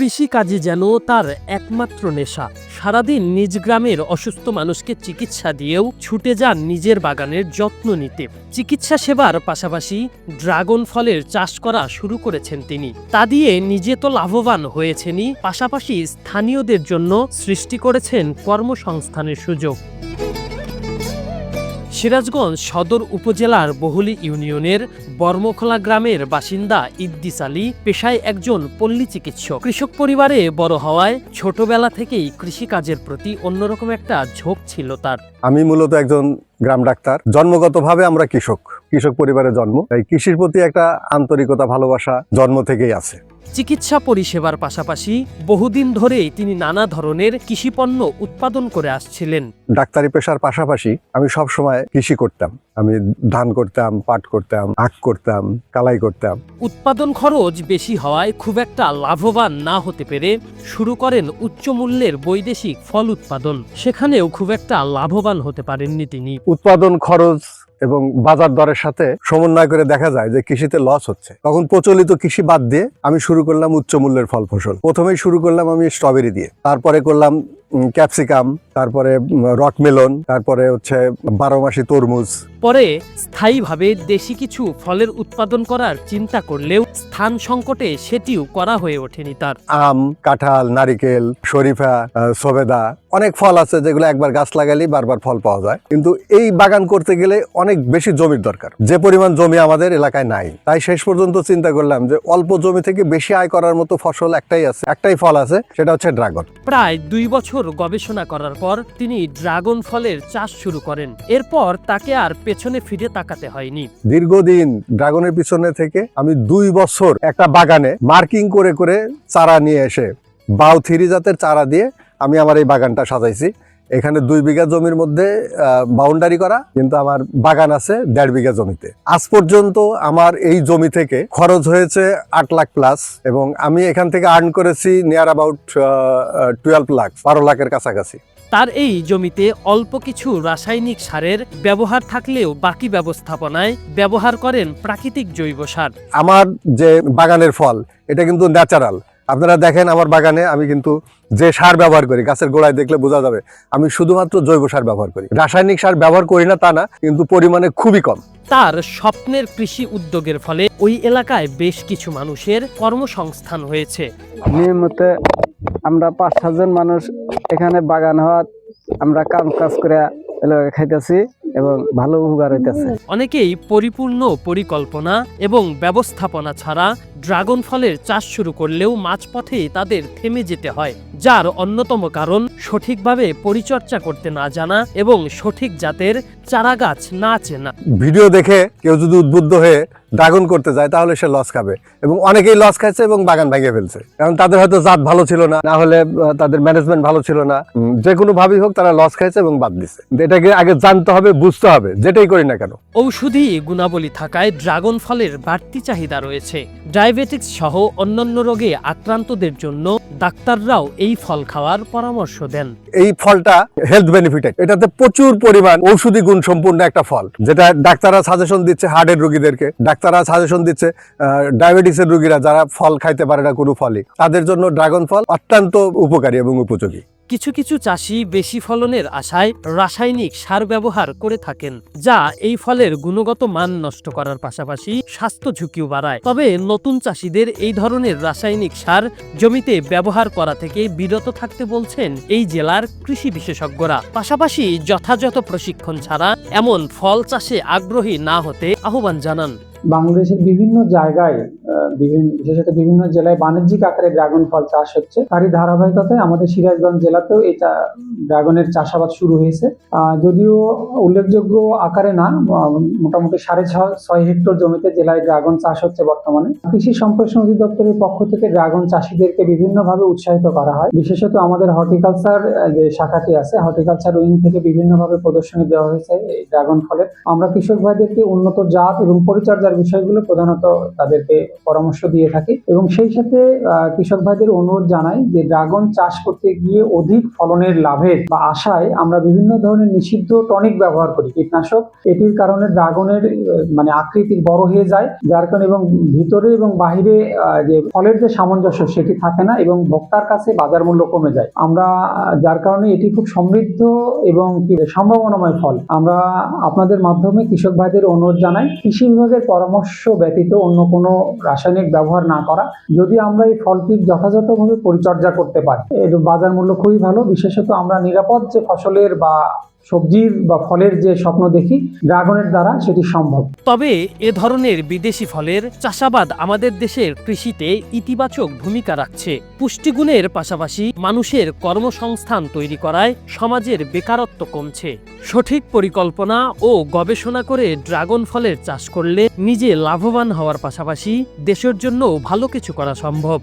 কৃষিকাজই যেন তার একমাত্র নেশা। সারাদিন নিজ গ্রামের অসুস্থ মানুষকে চিকিৎসা দিয়েও ছুটে যান নিজের বাগানের যত্ন নিতে। চিকিৎসা সেবার পাশাপাশি ড্রাগন ফলের চাষ করা শুরু করেছেন তিনি। তা দিয়ে নিজে তো লাভবান হয়েছেনই, পাশাপাশি স্থানীয়দের জন্য সৃষ্টি করেছেন কর্মসংস্থানের সুযোগ। সিরাজগঞ্জ সদর উপজেলার বহুলী ইউনিয়নের বর্মখোলা গ্রামের বাসিন্দা ইদ্দিস আলী পেশায় একজন পল্লী চিকিৎসক। কৃষক পরিবারে বড় হওয়ায় ছোটবেলা থেকেই কৃষিকাজের প্রতি অন্যরকম একটা ঝোঁক ছিল তার। আমি মূলত একজন গ্রাম ডাক্তার। জন্মগতভাবে আমরা কৃষক পরিবারে জন্ম, তাই কৃষির প্রতি একটা আন্তরিকতা, ভালোবাসা জন্ম থেকেই আছে। চিকিৎসা পরিষেবার পাশাপাশি বহুদিন ধরেই তিনি নানা ধরনের কৃষিপণ্য উৎপাদন করে আসছিলেন। ডাক্তারি পেশার পাশাপাশি আমি সব সময় কৃষি করতাম। আমি ধান করতাম, পাট করতাম, আখ করতাম, কালাই করতাম। উৎপাদন খরচ বেশি হওয়ায় খুব একটা লাভবান না হতে পেরে শুরু করেন উচ্চ মূল্যের বৈদেশিক ফল উৎপাদন। সেখানেও খুব একটা লাভবান হতে পারেননি তিনি। উৎপাদন খরচ এবং বাজার দরের সাথে সমন্বয় করে দেখা যায় যে কৃষিতে লস হচ্ছে। তখন প্রচলিত কৃষি বাদ দিয়ে আমি শুরু করলাম উচ্চ মূল্যের ফল ফসল। প্রথমেই শুরু করলাম আমি স্ট্রবেরি দিয়ে, তারপরে করলাম ক্যাপসিকাম, তারপরে রকমেলন, তারপরে হচ্ছে 12 মাসি তরমুজ। পরে স্থায়ীভাবে দেশি কিছু ফলের উৎপাদন করার চিন্তা করলেও স্থান সংকটে সেটিও করা হয়ে ওঠেনি তার। আম, কাঁঠাল, নারিকেল, শরীফা, সবেদা, অনেক ফল আছে যেগুলো একবার গাছ লাগালেই বারবার ফল পাওয়া যায়। কিন্তু এই বাগান করতে গেলে অনেক বেশি জমির দরকার, যে পরিমাণ জমি আমাদের এলাকায় নাই। তাই শেষ পর্যন্ত চিন্তা করলাম যে অল্প জমি থেকে বেশি আয় করার মতো ফসল একটাই ফল আছে, সেটা হচ্ছে ড্রাগন। প্রায় 2 বছর গবেষণা করার পর তিনি ড্রাগন ফলের চাষ শুরু করেন। এরপর তাকে আর পেছনে ফিরে তাকাতে হয়নি। দীর্ঘদিন ড্রাগনের পিছনে থেকে আমি 2 বছর একটা বাগানে মার্কিং করে করে চারা নিয়ে এসে বাউ 3 জাতের চারা দিয়ে আমি আমার এই বাগানটা সাজাইছি। এখানে 2 বিঘা জমির মধ্যে বাউন্ডারি করা, কিন্তু আমার বাগান আছে 1.5 বিঘা জমিতে। আজ পর্যন্ত আমার এই জমি থেকে খরচ হয়েছে 8 লাখ প্লাস, এবং আমি এখান থেকে আর্ন করেছি নিয়ার অ্যাবাউট 12 লাখ, 12 লাখের কাছাকাছি। তার এই জমিতে অল্প কিছু রাসায়নিক সারের ব্যবহার থাকলেও বাকি ব্যবস্থাপনায় ব্যবহার করেন প্রাকৃতিক জৈব সার। আমার যে বাগানের ফল এটা কিন্তু ন্যাচারাল। আপনারা দেখেন আমার বাগানে আমি কিন্তু যে সার ব্যবহার করি, গাছের গোড়ায় দেখলে বোঝা যাবে আমি শুধুমাত্র জৈব সার ব্যবহার করি। রাসায়নিক সার ব্যবহার করি না তা না, কিন্তু পরিমাণে খুবই কম। তার স্বপ্নের কৃষি উদ্যোগের ফলে ওই এলাকায় বেশ কিছু মানুষের কর্মসংস্থান হয়েছে। নিয়মিত আমরা 5-7 জন মানুষ এখানে বাগান হওয়া আমরা কাজ করে খাইতেছি এবং ভালো উপকার হইতেছে। অনেকেই পরিপূর্ণ পরিকল্পনা এবং ব্যবস্থাপনা ছাড়া ড্রাগন ফলের চাষ শুরু করলেও মাঝপথে তাদের থেমে যেতে হয়, যার অন্যতম কারণ সঠিকভাবে পরিচর্যা করতে না জানা এবং সঠিক জাতের চারা গাছ না চেনা। ভিডিও দেখে কেউ যদি উদ্বুদ্ধ হয়ে ড্রাগন করতে যায় তাহলে সে লস খাবে, এবং অনেকেই লস খাইছে এবং বাগান ভেঙে ফেলছে। কারণ তাদের হয়তো জাত ভালো ছিল না, না হলে তাদের ম্যানেজমেন্ট ভালো ছিল না, যে কোনো ভাবেই হোক তারা লস খাইছে এবং বাদ দিচ্ছে। এটাকে আগে জানতে হবে, বুঝতে হবে, যেটাই করি না কেন। ঔষধি গুণাবলী থাকায় ড্রাগন ফলের বাড়তি চাহিদা রয়েছে। ডায়াবেটিক্স সহ অন্যান্য রোগে আক্রান্তদের জন্য ডাক্তাররাও এই ফল খাওয়ার পরামর্শ দেন। এই ফলটা হেলথ বেনিফিটেড, এটাতে প্রচুর পরিমাণ ঔষধি গুণ সম্পূর্ণ একটা ফল, যেটা ডাক্তাররা সাজেশন দিচ্ছে হার্টের রোগীদেরকে, ডাক্তাররা সাজেশন দিচ্ছে ডায়াবেটিসের রোগীরা যারা ফল খাইতে পারে না কোনো ফলই, তাদের জন্য ড্রাগন ফল অত্যন্ত উপকারী এবং উপযোগী। কিছু কিছু চাষি বেশি ফলনের আশায় রাসায়নিক সার ব্যবহার করে থাকেন, যা এই ফলের গুণগত মান নষ্ট করার পাশাপাশি স্বাস্থ্য ঝুঁকিও বাড়ায়। তবে নতুন চাষিদের এই ধরনের রাসায়নিক সার জমিতে ব্যবহার করা থেকে বিরত থাকতে বলছেন এই জেলার কৃষি বিশেষজ্ঞরা। পাশাপাশি যথাযথ প্রশিক্ষণ ছাড়া এমন ফল চাষে আগ্রহী না হতে আহ্বান জানান। বাংলাদেশের বিভিন্ন জায়গায় বিশেষত বিভিন্ন জেলায় বাণিজ্যিক আকারে ড্রাগন ফল চাষ হচ্ছে। তারই ধারাবাহিকতায় আমাদের সিরাজগঞ্জ জেলাতেও এই ড্রাগনের চাষাবাদ শুরু হয়েছে। যদিও উল্লেখযোগ্য আকারে না, মোটামুটি 6.5 হেক্টর জমিতে জেলায় ড্রাগন চাষ হচ্ছে বর্তমানে। কৃষি সম্প্রসারণ অধিদপ্তরের পক্ষ থেকে ড্রাগন চাষীদেরকে বিভিন্নভাবে উৎসাহিত করা হয়। বিশেষত আমাদের হর্টিকালচার যে শাখাটি আছে, হর্টিকালচার উইং থেকে বিভিন্নভাবে প্রদর্শনী দেওয়া হয়েছে এই ড্রাগন ফলের। আমরা কৃষক ভাইদেরকে উন্নত জাত এবং পরিচর্যার বিষয়গুলো প্রধানত তাদেরকে পরামর্শ দিয়ে থাকি এবং সেই সাথে কৃষক ভাইদের অনুরোধ জানাই যে ড্রাগন চাষ করতে গিয়ে অধিক ফলনের লাভের বা আশায় আমরা বিভিন্ন ধরনের নিষিদ্ধ টনিক ব্যবহার করি, কীটনাশক। এটির কারণে ড্রাগনের মানে আকৃতি বড় হয়ে যায়, যার কারণে এবং ভিতরে এবং বাহিরে যে ফলের যে সামঞ্জস্য সেটি থাকে না এবং ভোক্তার কাছে বাজার মূল্য কমে যায়। আমরা যার কারণে এটি খুব সমৃদ্ধ এবং সম্ভাবনাময় ফল। আমরা আপনাদের মাধ্যমে কৃষক ভাইদের অনুরোধ জানাই কৃষি বিভাগের পরামর্শ ব্যতীত অন্য কোনো রাসায়নিক ব্যবহার না করা। যদি আমরা এই ফলটির যথাযথভাবে পরিচর্যা করতে পারি, এর বাজার মূল্য খুবই ভালো। বিশেষত আমরা নিরাপদ যে ফসলের বা সবজির বা ফলের যে স্বপ্ন দেখি ড্রাগনের দ্বারা সেটি সম্ভব। তবে এ ধরনের বিদেশি ফলের চাষাবাদ আমাদের দেশের কৃষিতে ইতিবাচক ভূমিকা রাখছে। পুষ্টিগুণের পাশাপাশি মানুষের কর্মসংস্থান তৈরি করায় সমাজের বেকারত্ব কমছে। সঠিক পরিকল্পনা ও গবেষণা করে ড্রাগন ফলের চাষ করলে নিজে লাভবান হওয়ার পাশাপাশি দেশের জন্য ভালো কিছু করা সম্ভব।